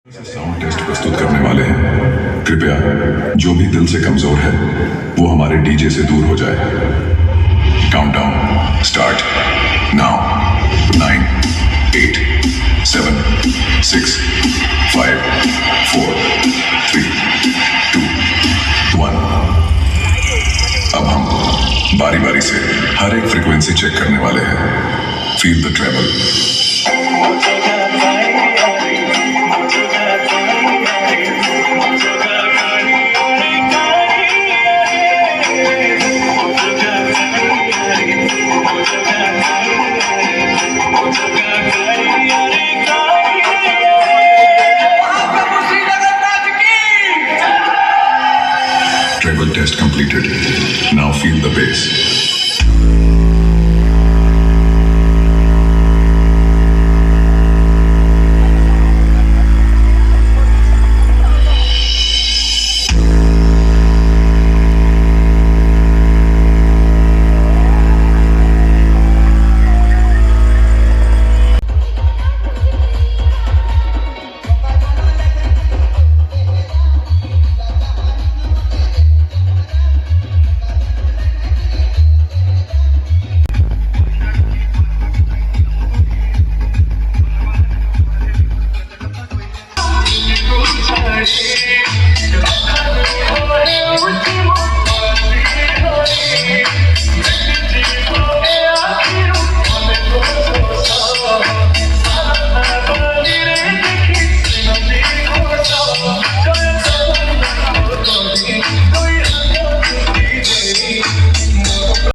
Sound test प्रस्तुत करने वाले हैं। कृपया जो भी दिल से कमजोर है वो हमारे डीजे से दूर हो जाए। Countdown start now. 9 8 7 6 5 4 3 2 1। अब हम बारी बारी से हर एक फ्रीक्वेंसी चेक करने वाले हैं। Feel the treble.